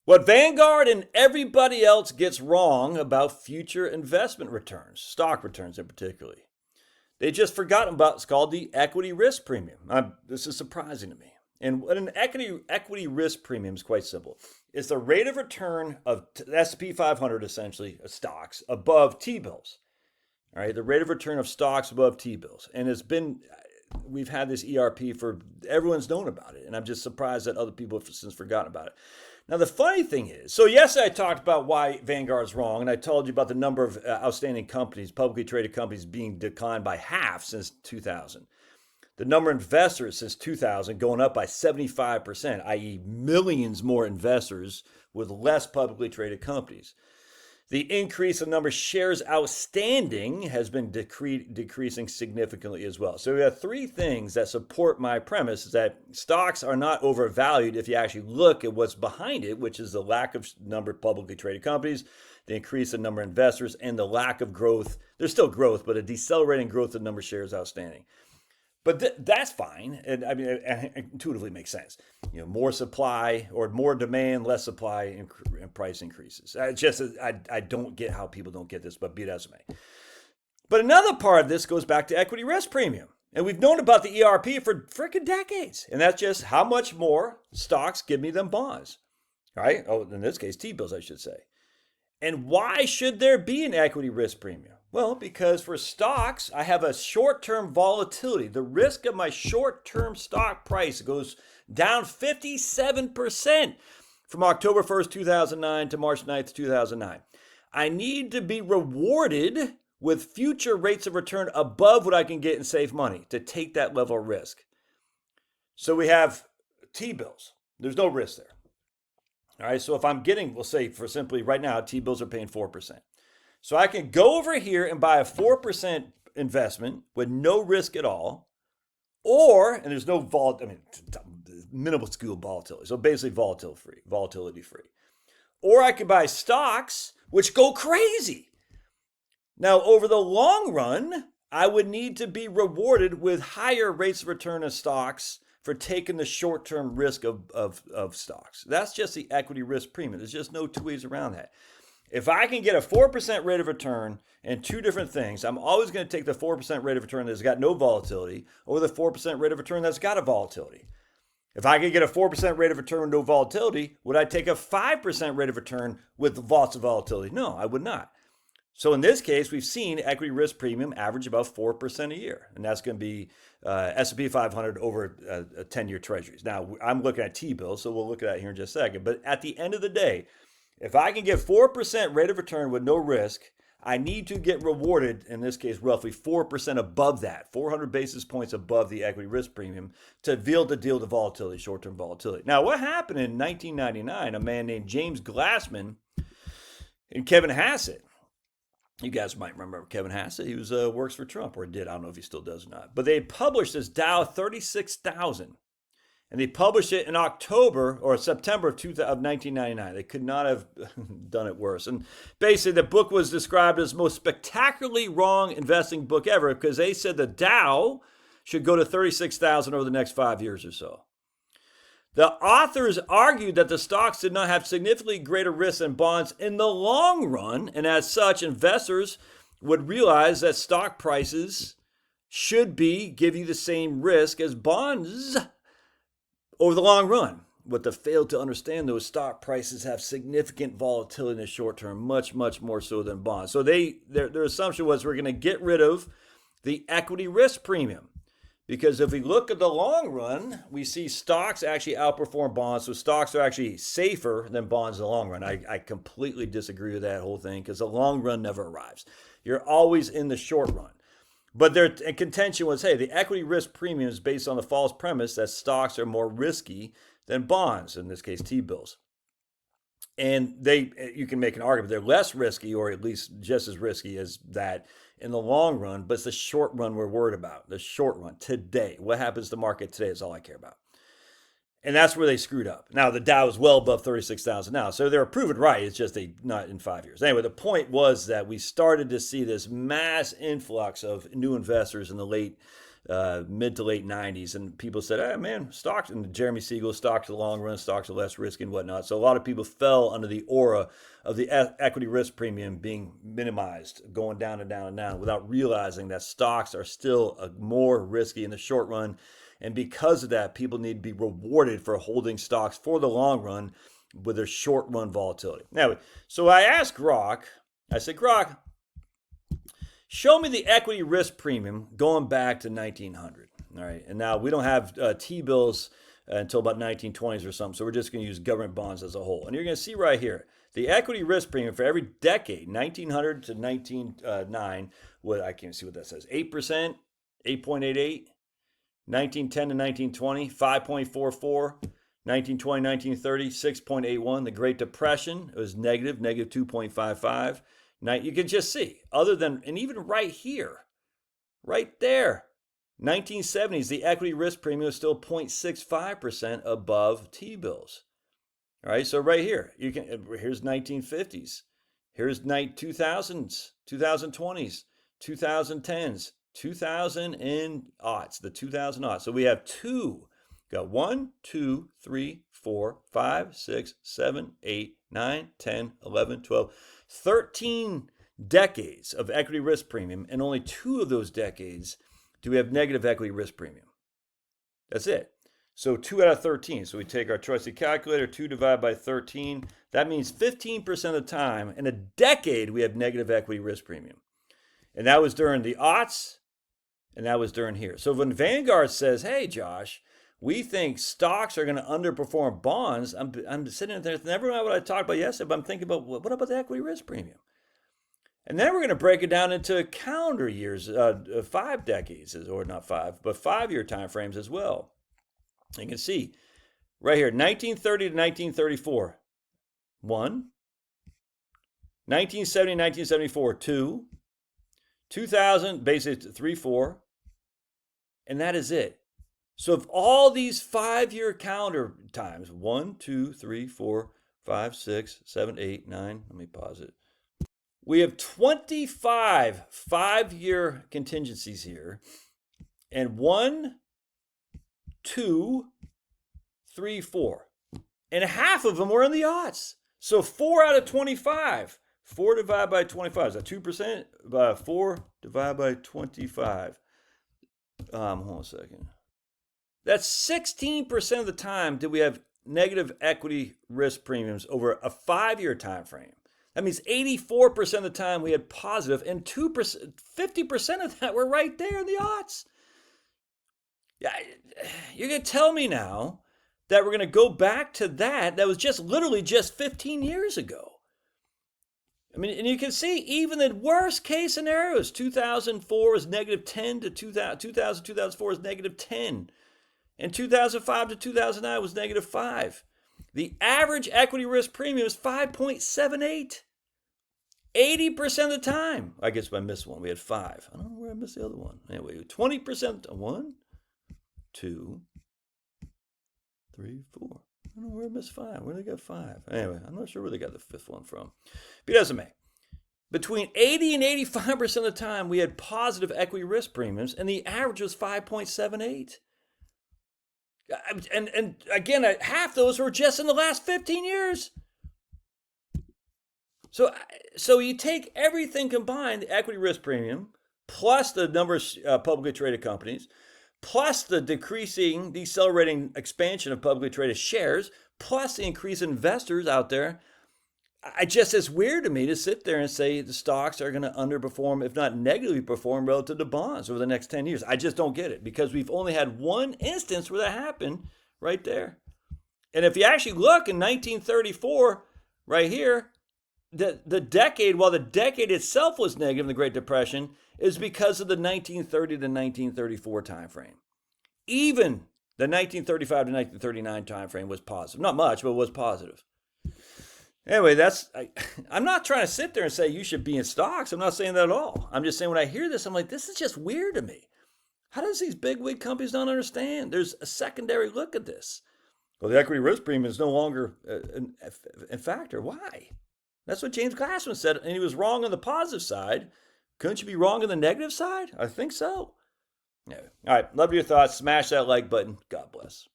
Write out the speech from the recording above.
What Vanguard and everybody else gets wrong about future investment returns, stock returns in particular. They just forgotten about what's called the equity risk premium. This is surprising to me. And what an equity risk premium is quite simple. It's the rate of return of the S&P 500, essentially, stocks above T-bills. All right, the rate of return of stocks above T-bills. And we've had this ERP for, everyone's known about it. And I'm just surprised that other people have since forgotten about it. Now, the funny thing is, so yesterday I talked about why Vanguard's wrong, and I told you about the number of outstanding companies, publicly traded companies, being declined by half since 2000. The number of investors since 2000 going up by 75%, i.e. millions more investors with less publicly traded companies. The increase in number of shares outstanding has been decreasing significantly as well. So we have three things that support my premise, is that stocks are not overvalued if you actually look at what's behind it, which is the lack of number of publicly traded companies, the increase in number of investors, and the lack of growth. There's still growth, but a decelerating growth in number of shares outstanding. But that's fine. And I mean, it intuitively makes sense. More supply or more demand, less supply, and price increases. I don't get how people don't get this, but be it as it may. But another part of this goes back to equity risk premium. And we've known about the ERP for freaking decades. And that's just how much more stocks give me than bonds. Right? Oh, in this case, T-bills, I should say. And why should there be an equity risk premium? Well, because for stocks, I have a short-term volatility. The risk of my short-term stock price goes down 57% from October 1st, 2009 to March 9th, 2009. I need to be rewarded with future rates of return above what I can get in safe money to take that level of risk. So we have T-bills. There's no risk there. All right, so if I'm getting, we'll say for simply right now, T-bills are paying 4%. So I can go over here and buy a 4% investment with no risk at all, and there's no minimal school volatility. So basically volatility free. Or I could buy stocks, which go crazy. Now, over the long run, I would need to be rewarded with higher rates of return of stocks for taking the short-term risk of stocks. That's just the equity risk premium. There's just no two ways around that. If I can get a 4% rate of return and two different things, I'm always going to take the 4% rate of return that's got no volatility over the 4% rate of return that's got a volatility. If I could get a 4% rate of return with no volatility, would I take a 5% rate of return with lots of volatility? No, I would not. So in this case, we've seen equity risk premium average about 4% a year, and that's going to be S&P 500 over 10-year treasuries. Now, I'm looking at T-bills, so we'll look at that here in just a second. But at the end of the day, if I can get 4% rate of return with no risk, I need to get rewarded, in this case, roughly 4% above that, 400 basis points above the equity risk premium to be able to deal with the volatility, short-term volatility. Now, what happened in 1999, a man named James Glassman and Kevin Hassett, you guys might remember Kevin Hassett. He works for Trump, or did. I don't know if he still does or not. But they published this Dow 36,000. And they published it in October or September of 1999. They could not have done it worse. And basically, the book was described as the most spectacularly wrong investing book ever because they said the Dow should go to 36,000 over the next 5 years or so. The authors argued that the stocks did not have significantly greater risk than bonds in the long run, and as such, investors would realize that stock prices should give you the same risk as bonds over the long run. What they failed to understand, those stock prices have significant volatility in the short term, much, much more so than bonds. So their assumption was we're going to get rid of the equity risk premium. Because if we look at the long run, we see stocks actually outperform bonds. So stocks are actually safer than bonds in the long run. I completely disagree with that whole thing because the long run never arrives. You're always in the short run. But their contention was, hey, the equity risk premium is based on the false premise that stocks are more risky than bonds, in this case, T-bills. And you can make an argument they're less risky, or at least just as risky as that in the long run, but it's the short run we're worried about, the short run today. What happens to the market today is all I care about. And that's where they screwed up. Now, the Dow is well above 36,000 now, so they're proven right. It's just not in 5 years. Anyway, the point was that we started to see this mass influx of new investors in the late mid to late 90s. And people said, hey, man, stocks, and Jeremy Siegel, stocks the long run, stocks are less risky and whatnot. So a lot of people fell under the aura of the equity risk premium being minimized, going down and down and down, without realizing that stocks are still more risky in the short run. And because of that, people need to be rewarded for holding stocks for the long run with their short run volatility. Anyway, so I asked Grok, I said, Grok, show me the equity risk premium going back to 1900. All right. And now we don't have T-bills until about 1920s or something. So we're just going to use government bonds as a whole. And you're going to see right here, the equity risk premium for every decade, 1900 to 1909, what I can't see what that says, 8%, 8.88. 1910 to 1920, 5.44. 1920, 1930, 6.81. The Great Depression, it was negative 2.55. Now you can just see, other than, and even right here, right there, 1970s, the equity risk premium was still 0.65% above T-bills. All right, so right here, here's 1950s, here's 2000s, 2020s, 2010s, 2000 and aughts, the 2000 aughts. So we have got 1, 2, 3, 4, 5, 6, 7, 8, 9, 10, 11, 12, 13 decades of equity risk premium, and only 2 of those decades do we have negative equity risk premium. That's it. So 2 out of 13. So we take our trusty calculator, 2 divided by 13. That means 15% of the time in a decade we have negative equity risk premium. And that was during the aughts, and that was during here. So when Vanguard says, hey, Josh, we think stocks are going to underperform bonds, I'm sitting there, never mind what I talked about yesterday, but I'm thinking about, what about the equity risk premium? And then we're going to break it down into calendar years, 5 decades, or not 5, but 5-year time frames as well. You can see right here, 1930 to 1934, 1. 1970 to 1974, 2. 2000, basically 3, 4. And that is it. So if all these 5-year calendar times, 1, 2, 3, 4, 5, 6, 7, 8, 9, let me pause it. We have 25 5-year contingencies here, and 1, 2, 3, 4. And half of them were in the aughts. So 4 out of 25. 4 divided by 25. Is that 2%? 4 divided by 25. Hold on a second. That's 16% of the time did we have negative equity risk premiums over a 5-year time frame. That means 84% of the time we had positive, and 50% of that were right there in the aughts. Yeah, you're going to tell me now that we're going to go back to that was just literally just 15 years ago. I mean, and you can see even the worst case scenarios, 2004 is negative 10 to 2004 is negative 10. And 2005 to 2009 was negative 5. The average equity risk premium is 5.78. 80% of the time. I guess I missed one. We had 5. I don't know where I missed the other one. Anyway, 20%. 1, 2, 3, 4. I don't know where I missed 5. Where did they get 5? Anyway, I'm not sure where they got the 5th one from. But it doesn't matter. Between 80 and 85% of the time, we had positive equity risk premiums, and the average was 5.78. And again, half those were just in the last 15 years. So you take everything combined, the equity risk premium, plus the number of publicly traded companies, plus the decelerating expansion of publicly traded shares, plus the increase in investors out there. It's weird to me to sit there and say the stocks are going to underperform, if not negatively perform, relative to bonds over the next 10 years. I just don't get it, because we've only had one instance where that happened right there. And if you actually look in 1934, right here, the decade, while the decade itself was negative in the Great Depression, is because of the 1930 to 1934 time frame. Even the 1935 to 1939 time frame was positive. Not much, but it was positive. Anyway, I'm not trying to sit there and say you should be in stocks. I'm not saying that at all. I'm just saying when I hear this, I'm like, this is just weird to me. How does these big wig companies not understand? There's a secondary look at this. Well, the equity risk premium is no longer a factor. Why? That's what James Glassman said, and he was wrong on the positive side. Couldn't you be wrong on the negative side? I think so. Yeah. All right. Love your thoughts. Smash that like button. God bless.